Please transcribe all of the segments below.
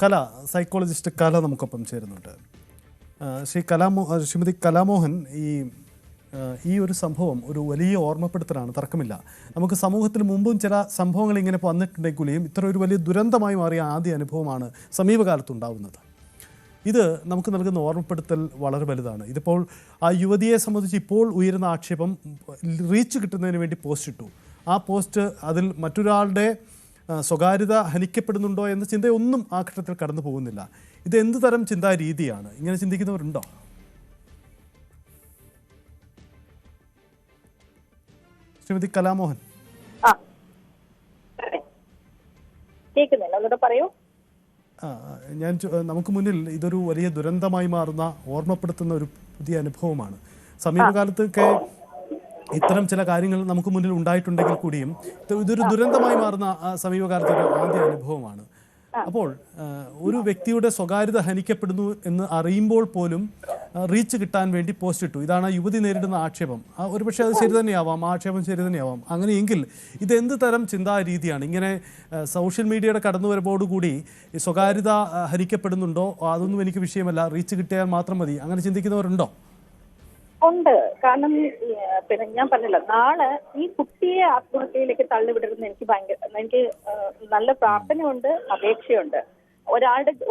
കല സൈക്കോളജിസ്റ്റ് കല നമുക്കൊപ്പം ചേരുന്നുണ്ട്. ശ്രീമതി കലാമോഹൻ, ഈ ഒരു സംഭവം ഒരു വലിയ ഓർമ്മപ്പെടുത്തലാണ്, തർക്കമില്ല. നമുക്ക് സമൂഹത്തിൽ മുമ്പും ചില സംഭവങ്ങൾ ഇങ്ങനെ വന്നിട്ടുണ്ടെങ്കിലും ഇത്ര ഒരു വലിയ ദുരന്തമായി മാറിയ ആദ്യ അനുഭവമാണ് സമീപകാലത്തുണ്ടാവുന്നത്. ഇത് നമുക്ക് നൽകുന്ന ഓർമ്മപ്പെടുത്തൽ വളരെ വലുതാണ്. ഇതിപ്പോൾ ആ യുവതിയെ സംബന്ധിച്ച് ഇപ്പോൾ ഉയരുന്ന ആക്ഷേപം റീച്ച് കിട്ടുന്നതിന് വേണ്ടി പോസ്റ്റ് ഇട്ടു. ആ പോസ്റ്റ് അതിൽ മറ്റൊരാളുടെ സ്വകാര്യത ഹനിക്കപ്പെടുന്നുണ്ടോ എന്ന ചിന്തയൊന്നും ആ ഘട്ടത്തിൽ കടന്നു പോകുന്നില്ല. ഇത് എന്ത് തരം ചിന്താ രീതിയാണ്? ഇങ്ങനെ ചിന്തിക്കുന്നവരുണ്ടോ? ശ്രീമതി കലാമോഹൻ. നമുക്ക് മുന്നിൽ ഇതൊരു വലിയ ദുരന്തമായി മാറുന്ന, ഓർമ്മപ്പെടുത്തുന്ന ഒരു പുതിയ അനുഭവമാണ്. സമീപകാലത്തൊക്കെ ഇത്തരം ചില കാര്യങ്ങൾ നമുക്ക് മുന്നിൽ ഉണ്ടായിട്ടുണ്ടെങ്കിൽ കൂടിയും ഇതൊരു ദുരന്തമായി മാറുന്ന സമീപകാലത്തെ ഒരു ആദ്യ അനുഭവമാണ്. അപ്പോൾ ഒരു വ്യക്തിയുടെ സ്വകാര്യത ഹനിക്കപ്പെടുന്നു എന്ന് അറിയുമ്പോൾ പോലും റീച്ച് കിട്ടാൻ വേണ്ടി പോസ്റ്റ് ഇട്ടു. ഇതാണ് യുവതി നേരിടുന്ന ആക്ഷേപം. ഒരുപക്ഷെ അത് ശരി തന്നെയാവാം, ആക്ഷേപം ശരി തന്നെയാവാം. അങ്ങനെയെങ്കിൽ ഇത് എന്ത് തരം ചിന്താ രീതിയാണ്? ഇങ്ങനെ സോഷ്യൽ മീഡിയയുടെ കടന്നുവരവോടുകൂടി സ്വകാര്യത ഹനിക്കപ്പെടുന്നുണ്ടോ, അതൊന്നും എനിക്ക് വിഷയമല്ല, റീച്ച് കിട്ടിയാൽ മാത്രം മതി, അങ്ങനെ ചിന്തിക്കുന്നവരുണ്ടോ? ഉണ്ട്. കാരണം പിന്നെ ഞാൻ പറഞ്ഞല്ലോ, നാളെ ഈ കുട്ടിയെ ആത്മഹത്യയിലേക്ക് തള്ളിവിടരുന്ന എനിക്ക് നല്ല പ്രാർത്ഥനയുണ്ട്, അപേക്ഷയുണ്ട്.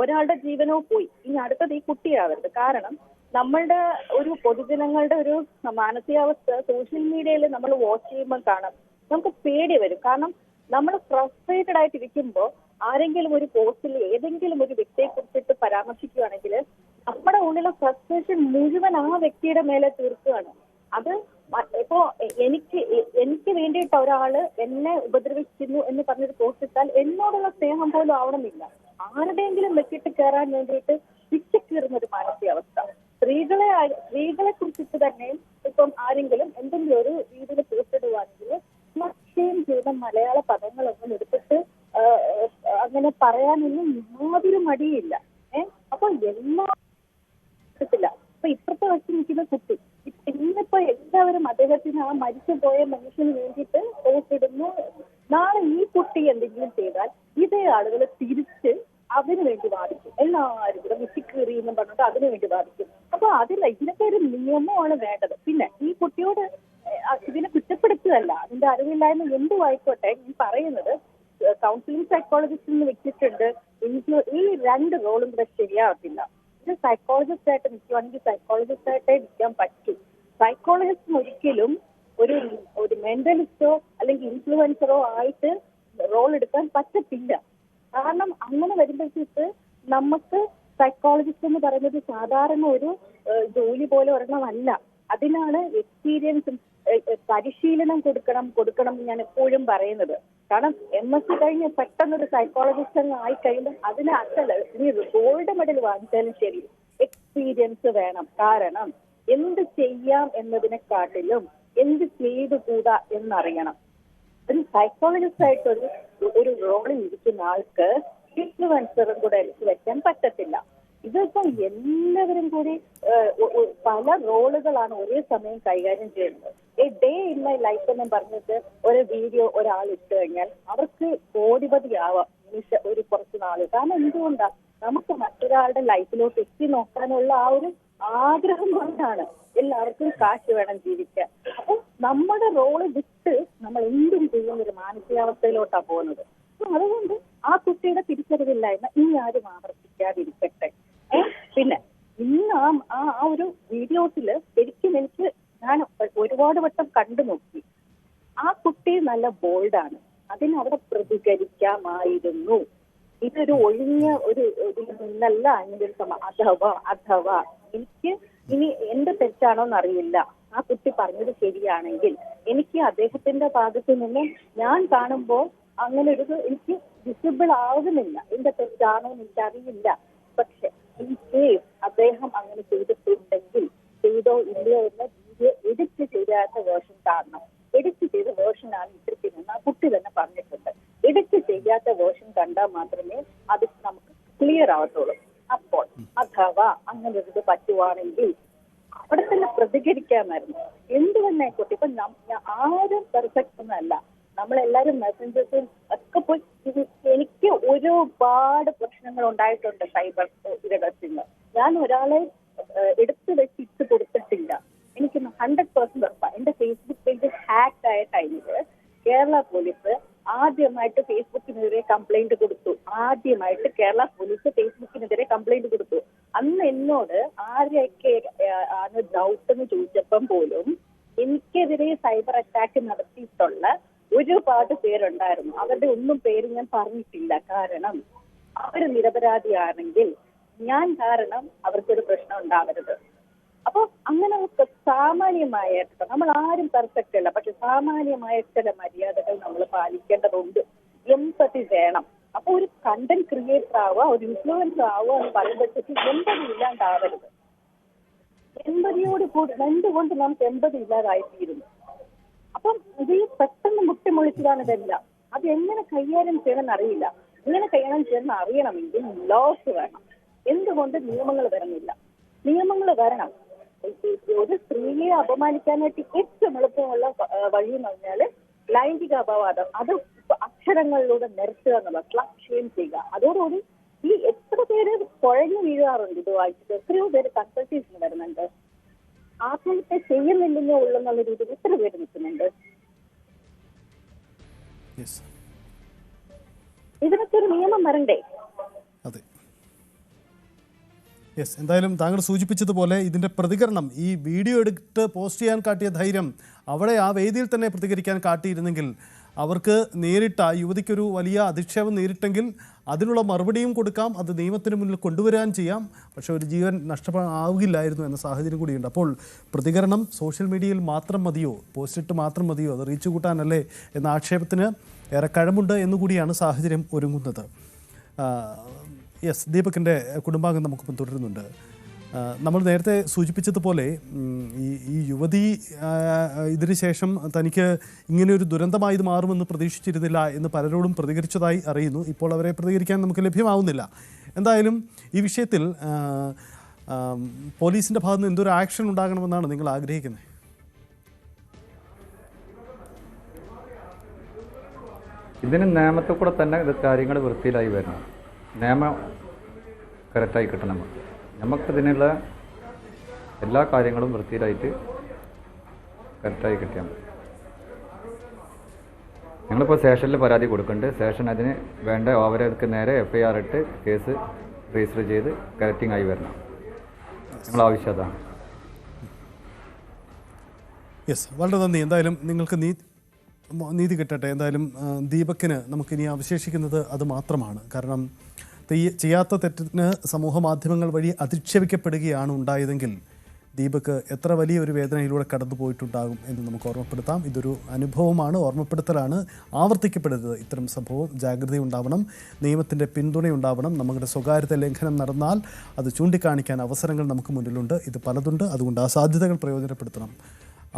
ഒരാളുടെ ജീവനോ പോയി, ഇനി അടുത്തത് ഈ കുട്ടിയാവരുത്. കാരണം നമ്മളുടെ ഒരു പൊതുജനങ്ങളുടെ ഒരു മാനസികാവസ്ഥ സോഷ്യൽ മീഡിയയിൽ നമ്മൾ വാച്ച് ചെയ്യുമ്പോൾ കാണാം, നമുക്ക് പേടി വരും. കാരണം നമ്മൾ ഫ്രസ്ട്രേറ്റഡ് ആയിട്ടിരിക്കുമ്പോൾ ആരെങ്കിലും ഒരു പോസ്റ്റിൽ ഏതെങ്കിലും ഒരു വ്യക്തിയെ കുറിച്ചിട്ട് പരാമർശിക്കുകയാണെങ്കിൽ നമ്മുടെ ഉള്ളിലെ ഫ്രസ്ട്രേഷൻ മുഴുവൻ ആ വ്യക്തിയുടെ മേലെ തീർക്കുകയാണ്. അത് ഇപ്പോ എനിക്ക് വേണ്ടിയിട്ട് ഒരാള് എന്നെ ഉപദ്രവിക്കുന്നു എന്ന് പറഞ്ഞൊരു പോസ്റ്റ് ഇട്ടാൽ എന്നോടുള്ള സ്നേഹം പോലും ആവണമെന്നില്ല, ആരുടെയെങ്കിലും വെച്ചിട്ട് കയറാൻ വേണ്ടിയിട്ട് പിച്ചക്കീറുന്ന ഒരു മാനസികാവസ്ഥ. സ്ത്രീകളെ കുറിച്ചിട്ട് തന്നെ ഇപ്പം ആരെങ്കിലും എന്തെങ്കിലും ഒരു രീതിയിൽ പോസ്റ്റ് ഇടുവാണെങ്കിൽ ലക്ഷ്യം ചെയ്ത മലയാള പദങ്ങളൊന്നും എടുത്തിട്ട് അങ്ങനെ പറയാനൊന്നും യാതൊരു മടിയില്ല. അപ്പൊ എല്ലാ അപ്പൊ ഇപ്പുറത്തെ വശം നിൽക്കുന്ന കുട്ടി ഇന്നിപ്പോ എല്ലാവരും അദ്ദേഹത്തിന് ആ മരിച്ചുപോയ മനുഷ്യന് വേണ്ടിയിട്ട് പോസ്റ്റ് ഇടുന്നു. നാളെ ഈ കുട്ടി എന്തെങ്കിലും ചെയ്താൽ ഇതേ ആളുകൾ തിരിച്ച് അതിനു വേണ്ടി വാദിക്കും. എല്ലാവരും കൂടെ മിസ്സിക്കേറി എന്നും പറഞ്ഞിട്ട് അതിനു വേണ്ടി വാദിക്കും. അപ്പൊ ഇതിനൊക്കെ ഒരു നിയമമാണ് വേണ്ടത്. പിന്നെ ഈ കുട്ടിയോട് ഇതിനെ കുറ്റപ്പെടുത്തുകയല്ല, അതിന്റെ അറിവില്ലായ്മ എന്തും ആയിക്കോട്ടെ. ഞാൻ പറയുന്നത് കൗൺസിലിംഗ് സൈക്കോളജിസ്റ്റിന് വെച്ചിട്ടുണ്ട്. ഈ രണ്ട് റോളും കൂടെ ശരിയാവത്തില്ല. ഇത് സൈക്കോളജിസ്റ്റ് ആയിട്ട് നിൽക്കുവാണെങ്കിൽ സൈക്കോളജിസ്റ്റ് ആയിട്ടേ നിൽക്കാൻ പറ്റൂ. സൈക്കോളജിസ്റ്റിന് ഒരിക്കലും ഒരു മെന്റലിസ്റ്റോ അല്ലെങ്കിൽ ഇൻഫ്ലുവൻസറോ ആയിട്ട് റോൾ എടുക്കാൻ പറ്റത്തില്ല. കാരണം അങ്ങനെ വരുമ്പോഴത്തേക്ക് നമുക്ക് സൈക്കോളജിസ്റ്റ് എന്ന് പറയുന്നത് സാധാരണ ഒരു ജോലി പോലെ ഒരെണ്ണമല്ല. അതിനാണ് എക്സ്പീരിയൻസും പരിശീലനം കൊടുക്കണം ഞാൻ എപ്പോഴും പറയുന്നത്. കാരണം MSc കഴിഞ്ഞ് പെട്ടെന്നൊരു സൈക്കോളജിസ്റ്റ് ആയി കഴിയുമ്പോൾ അതിന് അസല് ഇനി ഗോൾഡ് മെഡൽ വാങ്ങിച്ചാലും ശരി എക്സ്പീരിയൻസ് വേണം. കാരണം എന്ത് ചെയ്യാം എന്നതിനെക്കാട്ടിലും എന്ത് ചെയ്തുകൂടാ എന്നറിയണം. ഒരു സൈക്കോളജിസ്റ്റ് ആയിട്ട് ഒരു റോളിൽ ഇരിക്കുന്ന ആൾക്ക് ഇൻഫ്ലുവൻസറും കൂടെ എടുത്തു വെക്കാൻ പറ്റത്തില്ല. ഇതിപ്പോ എല്ലാവരും കൂടി പല റോളുകളാണ് ഒരേ സമയം കൈകാര്യം ചെയ്യുന്നത്. A day in my life എന്ന് പറഞ്ഞിട്ട് ഒരു വീഡിയോ ഒരാൾ ഇട്ട് കഴിഞ്ഞാൽ അവർക്ക് കോടിപതിയാവാം ഒരു കുറച്ച് നാള്. കാരണം എന്തുകൊണ്ടാ? നമുക്ക് മറ്റൊരാളുടെ ലൈഫിലോട്ട് എത്തി നോക്കാനുള്ള ആ ഒരു ആഗ്രഹം കൊണ്ടാണ്. എല്ലാവർക്കും കാശ് വേണം ജീവിക്കാൻ. അപ്പൊ നമ്മുടെ റോള് വിട്ട് നമ്മൾ എന്തും ചെയ്യുന്ന ഒരു മാനസികാവസ്ഥയിലോട്ടാണ് പോകുന്നത്. അതുകൊണ്ട് ആ കുട്ടിയുടെ തിരിച്ചറിവില്ലായ്മ ഇനി ആരും ആവർത്തിക്കാതിരിക്കട്ടെ. പിന്നെ ഇന്ന് ആ ഒരു വീഡിയോസില് ശരിക്കും ഞാൻ ഒരുപാട് വട്ടം കണ്ടു നോക്കി. ആ കുട്ടി നല്ല ബോൾഡാണ്, അതിനവിടെ പ്രതികരിക്കാമായിരുന്നു. ഇതൊരു ഒഴിഞ്ഞ ഒരു നിന്നല്ല അഥവാ എനിക്ക് ഇനി എന്റെ തെറ്റാണോന്ന് അറിയില്ല. ആ കുട്ടി പറഞ്ഞത് ശരിയാണെങ്കിൽ എനിക്ക് അദ്ദേഹത്തിന്റെ ഭാഗത്തു നിന്ന് ഞാൻ കാണുമ്പോൾ അങ്ങനെ ഒരു എനിക്ക് വിസിബിൾ ആവുന്നില്ല. എന്റെ തെറ്റാണോ എന്ന് എനിക്കറിയില്ല. പക്ഷെ ഇൻ കേസ് അദ്ദേഹം അങ്ങനെ ചെയ്തിട്ടുണ്ടെങ്കിൽ ചെയ്തോ ഇല്ലയോ എന്ന വീഡിയോ എഡിറ്റ് ചെയ്യാത്ത വേർഷൻ കാണണം. എഡിറ്റ് ചെയ്ത വേർഷനാണ് ഇട്ടിരിക്കുന്നത്. ആ കുട്ടി തന്നെ പറഞ്ഞിട്ടുണ്ട്. എഡിറ്റ് ചെയ്യാത്ത വേർഷൻ കണ്ടാൽ മാത്രമേ അത് നമുക്ക് ക്ലിയർ ആവത്തുള്ളൂ. അപ്പോൾ അഥവാ അങ്ങനെ ഒരു പറ്റുവാണെങ്കിൽ അവിടെ തന്നെ പ്രതികരിക്കാമായിരുന്നു. എന്ത് തന്നെ ആയിക്കോട്ടെ. ഇപ്പൊ ആരും പെർഫെക്റ്റ് ഒന്നല്ല. നമ്മളെല്ലാരും മെസ്സഞ്ചേഴ്സും ഒക്കെ പോയി എനിക്ക് ഒരുപാട് പ്രശ്നങ്ങൾ ഉണ്ടായിട്ടുണ്ട് സൈബർ ഇരകത്തിന്. ഞാൻ ഒരാളെ എടുത്തു വെച്ചിട്ട് കൊടുത്തിട്ടില്ല. എനിക്ക് 100% ഉറപ്പാണ്. എന്റെ ഫേസ്ബുക്ക് പേജ് ഹാക്ക് ആയ ടൈമില് കേരള പോലീസ് ആദ്യമായിട്ട് ഫേസ്ബുക്കിനെതിരെ കംപ്ലൈന്റ് കൊടുത്തു. അന്ന് എന്നോട് ആരെയൊക്കെ ആണ് ഡൗട്ട് എന്ന് ചോദിച്ചപ്പം പോലും എനിക്കെതിരെ സൈബർ അറ്റാക്ക് നടത്തിയിട്ടുള്ള ഒരുപാട് പേരുണ്ടായിരുന്നു. അവരുടെ ഒന്നും പേര് ഞാൻ പറഞ്ഞിട്ടില്ല. കാരണം അവർ നിരപരാധിയാണെങ്കിൽ ഞാൻ കാരണം അവർക്കൊരു പ്രശ്നം ഉണ്ടാവരുത്. അപ്പൊ അങ്ങനെ സാമാന്യമായ, നമ്മൾ ആരും പെർഫെക്റ്റ് അല്ല, പക്ഷെ സാമാന്യമായ ചില മര്യാദകൾ നമ്മൾ പാലിക്കേണ്ടതുണ്ട്. എംപതി വേണം. അപ്പൊ ഒരു കണ്ടന്റ് ക്രിയേറ്റർ ആവുക, ഒരു ഇൻഫ്ലുവൻസർ ആവുക എന്ന് പറയുമ്പോഴത്തേക്ക് എമ്പതി ഇല്ലാണ്ടാവരുത്. എമ്പതിയോട് കൂടി എന്തുകൊണ്ട് നമുക്ക് എമ്പതി ഇല്ലാതായിത്തീരുന്നു? അപ്പം ഇത് പെട്ടെന്ന് മുട്ടിമൊളിച്ചതാണ് ഇതെല്ലാം. അത് എങ്ങനെ കൈകാര്യം ചെയ്യണമെന്ന് അറിയില്ല. ഇങ്ങനെ കൈകാര്യം ചെയ്യണമെന്ന് അറിയണമെങ്കിൽ ലോസ് വേണം. എന്തുകൊണ്ട് നിയമങ്ങൾ വരുന്നില്ല? നിയമങ്ങൾ വരണം. ഒരു സ്ത്രീയെ അപമാനിക്കാനായിട്ട് ഏറ്റവും എളുപ്പമുള്ള വഴി എന്ന് പറഞ്ഞാൽ ലൈംഗിക അപവാദം. അത് അക്ഷരങ്ങളിലൂടെ നിരത്തുക എന്നുള്ള ക്ലക്ഷ്യം ചെയ്യുക. അതോടുകൂടി ഈ എത്ര പേര് കുഴഞ്ഞു വീഴാറുണ്ട് ഇത് വായിച്ചിട്ട്. എത്രയോ പേര് കൺസൾട്ടേഷൻ വരുന്നുണ്ട്. ആത്മഹത്യ ചെയ്യുന്നില്ലെന്നേ ഉള്ളെന്നുള്ള രീതിയിൽ എത്ര പേര് നിൽക്കുന്നുണ്ട്. ഇതിനൊക്കെ ഒരു നിയമം വരണ്ടേ? അതെ, യെസ്. എന്തായാലും താങ്കൾ സൂചിപ്പിച്ചതുപോലെ ഇതിൻ്റെ പ്രതികരണം, ഈ വീഡിയോ എടുത്ത് പോസ്റ്റ് ചെയ്യാൻ കാട്ടിയ ധൈര്യം അവിടെ ആ വേദിയിൽ തന്നെ പ്രതികരിക്കാൻ കാട്ടിയിരുന്നെങ്കിൽ അവർക്ക് നേരിട്ട യുവതിക്കൊരു വലിയ അധിക്ഷേപം നേരിട്ടെങ്കിൽ അതിനുള്ള മറുപടിയും കൊടുക്കാം, അത് നിയമത്തിന് മുന്നിൽ കൊണ്ടുവരാൻ ചെയ്യാം. പക്ഷേ ഒരു ജീവൻ നഷ്ടമാവില്ലായിരുന്നു എന്ന സാഹചര്യം കൂടിയുണ്ട്. അപ്പോൾ പ്രതികരണം സോഷ്യൽ മീഡിയയിൽ മാത്രം മതിയോ, പോസ്റ്റിട്ട് മാത്രം മതിയോ, അത് റീച്ച് കൂട്ടാനല്ലേ എന്ന ആക്ഷേപത്തിന് ഏറെ കഴമുണ്ട് എന്നുകൂടിയാണ് സാഹചര്യം ഒരുങ്ങുന്നത്. യെസ്, ദീപകിൻ്റെ കുടുംബാംഗം നമുക്കിപ്പം തുടരുന്നുണ്ട്. നമ്മൾ നേരത്തെ സൂചിപ്പിച്ചതുപോലെ ഈ യുവതി ഇതിന് ശേഷം തനിക്ക് ഇങ്ങനെയൊരു ദുരന്തമായി ഇത് മാറുമെന്ന് പ്രതീക്ഷിച്ചിരുന്നില്ല എന്ന് പലരോടും പ്രതികരിച്ചതായി അറിയുന്നു. ഇപ്പോൾ അവരെ പ്രതികരിക്കാൻ നമുക്ക് ലഭ്യമാവുന്നില്ല. എന്തായാലും ഈ വിഷയത്തിൽ പോലീസിൻ്റെ ഭാഗത്ത് നിന്ന് എന്തൊരു ആക്ഷൻ ഉണ്ടാകണമെന്നാണ് നിങ്ങൾ ആഗ്രഹിക്കുന്നത്? ഇതിന് നിയമത്തിൽ കൂടെ തന്നെ ഇത് കാര്യങ്ങൾ വൃത്തിയിലായി വരണം. നിയമം കറക്റ്റായി കിട്ടണം. നമുക്കിതിനുള്ള എല്ലാ കാര്യങ്ങളും വൃത്തിയിലായിട്ട് കറക്റ്റായി കിട്ടിയാൽ മതി. ഞങ്ങളിപ്പോൾ സ്റ്റേഷനിൽ പരാതി കൊടുക്കുന്നുണ്ട്. സ്റ്റേഷൻ അതിന് വേണ്ട അവർക്ക് നേരെ FIR ഇട്ട് കേസ് രജിസ്റ്റർ ചെയ്ത് കറക്റ്റിംഗ് ആയി വരണം. ഞങ്ങൾ ആവശ്യം അതാണ്. യെസ്, വളരെ നന്ദി. എന്തായാലും നിങ്ങൾക്ക് നീതി കിട്ടട്ടെ. എന്തായാലും ദീപക്കിന് നമുക്കിനി അവശേഷിക്കുന്നത് അത് മാത്രമാണ്. കാരണം ചെയ്യാത്ത തെറ്റിന് സമൂഹ മാധ്യമങ്ങൾ വഴി അധിക്ഷേപിക്കപ്പെടുകയാണ് ഉണ്ടായതെങ്കിൽ ദീപക് എത്ര വലിയൊരു വേദനയിലൂടെ കടന്നു പോയിട്ടുണ്ടാകും എന്ന് നമുക്ക് ഓർമ്മപ്പെടുത്താം. ഇതൊരു അനുഭവമാണ്, ഓർമ്മപ്പെടുത്തലാണ്. ആവർത്തിക്കപ്പെടരുത് ഇത്തരം സംഭവം. ജാഗ്രതയുണ്ടാവണം, നിയമത്തിൻ്റെ പിന്തുണയുണ്ടാവണം. നമ്മുടെ സ്വകാര്യത ലംഘനം നടന്നാൽ അത് ചൂണ്ടിക്കാണിക്കാൻ അവസരങ്ങൾ നമുക്ക് മുന്നിലുണ്ട്. ഇത് പലതുണ്ട്. അതുകൊണ്ട് ആ സാധ്യതകൾ പ്രയോജനപ്പെടുത്തണം.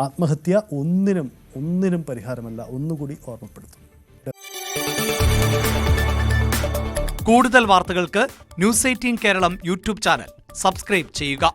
ആത്മഹത്യ ഒന്നിനും പരിഹാരമല്ല. ഒന്നുകൂടി ഓർമ്മപ്പെടുത്തും. കൂടുതൽ വാർത്തകൾക്ക് news 18 Keralam YouTube channel subscribe ചെയ്യുക.